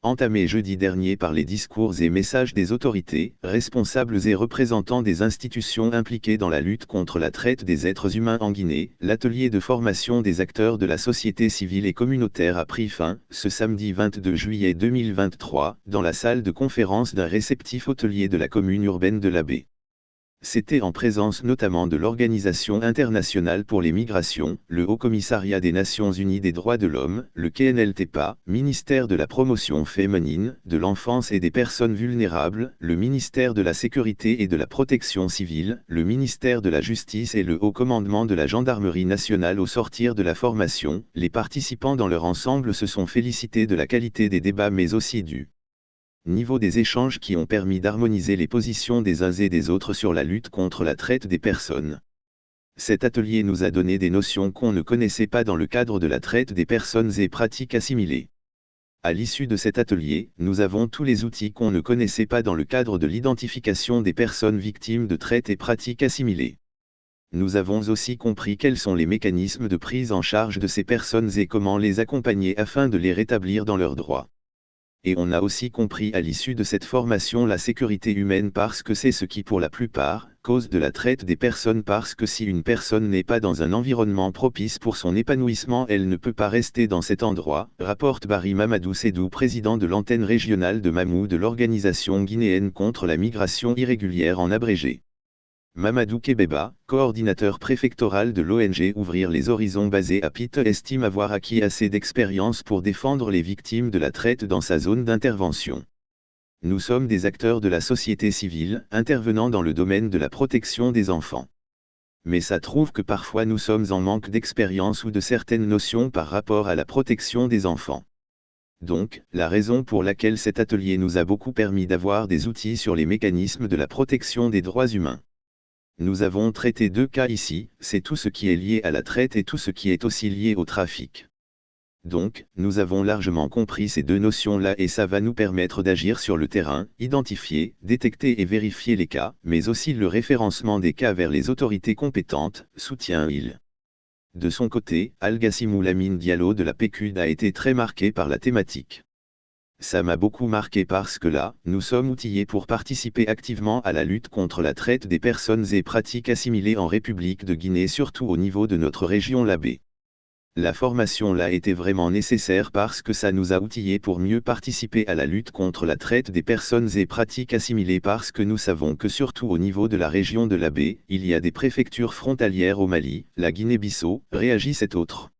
entamé jeudi dernier par les discours et messages des autorités, responsables et représentants des institutions impliquées dans la lutte contre la traite des êtres humains en Guinée, l'atelier de formation des acteurs de la société civile et communautaire a pris fin, ce samedi 22 juillet 2023, dans la salle de conférence d'un réceptif hôtelier de la commune urbaine de La Baie. C'était en présence notamment de l'Organisation internationale pour les migrations, le Haut-Commissariat des Nations Unies des droits de l'homme, le KNLTPA, ministère de la promotion féminine, de l'enfance et des personnes vulnérables, le ministère de la Sécurité et de la Protection civile, le ministère de la Justice et le Haut Commandement de la Gendarmerie nationale. Au sortir de la formation, les participants dans leur ensemble se sont félicités de la qualité des débats mais aussi du niveau des échanges qui ont permis d'harmoniser les positions des uns et des autres sur la lutte contre la traite des personnes. Cet atelier nous a donné des notions qu'on ne connaissait pas dans le cadre de la traite des personnes et pratiques assimilées. À l'issue de cet atelier, nous avons tous les outils qu'on ne connaissait pas dans le cadre de l'identification des personnes victimes de traite et pratiques assimilées. Nous avons aussi compris quels sont les mécanismes de prise en charge de ces personnes et comment les accompagner afin de les rétablir dans leurs droits. Et on a aussi compris à l'issue de cette formation la sécurité humaine parce que c'est ce qui pour la plupart, cause de la traite des personnes parce que si une personne n'est pas dans un environnement propice pour son épanouissement elle ne peut pas rester dans cet endroit, rapporte Barry Mamadou Sédou, président de l'antenne régionale de Mamou de l'Organisation guinéenne contre la migration irrégulière en abrégé. Mamadou Kebeba, coordinateur préfectoral de l'ONG Ouvrir les Horizons basé à Pite, estime avoir acquis assez d'expérience pour défendre les victimes de la traite dans sa zone d'intervention. Nous sommes des acteurs de la société civile, intervenant dans le domaine de la protection des enfants. Mais ça trouve que parfois nous sommes en manque d'expérience ou de certaines notions par rapport à la protection des enfants. Donc, la raison pour laquelle cet atelier nous a beaucoup permis d'avoir des outils sur les mécanismes de la protection des droits humains. Nous avons traité deux cas ici, c'est tout ce qui est lié à la traite et tout ce qui est aussi lié au trafic. Donc, nous avons largement compris ces deux notions-là et ça va nous permettre d'agir sur le terrain, identifier, détecter et vérifier les cas, mais aussi le référencement des cas vers les autorités compétentes, soutient-il. De son côté, Algassimou Lamine Diallo de la PQD a été très marqué par la thématique. Ça m'a beaucoup marqué parce que là, nous sommes outillés pour participer activement à la lutte contre la traite des personnes et pratiques assimilées en République de Guinée, surtout au niveau de notre région La Baie. La formation là était vraiment nécessaire parce que ça nous a outillés pour mieux participer à la lutte contre la traite des personnes et pratiques assimilées parce que nous savons que surtout au niveau de la région de La Baie, il y a des préfectures frontalières au Mali, la Guinée-Bissau, réagit cet autre.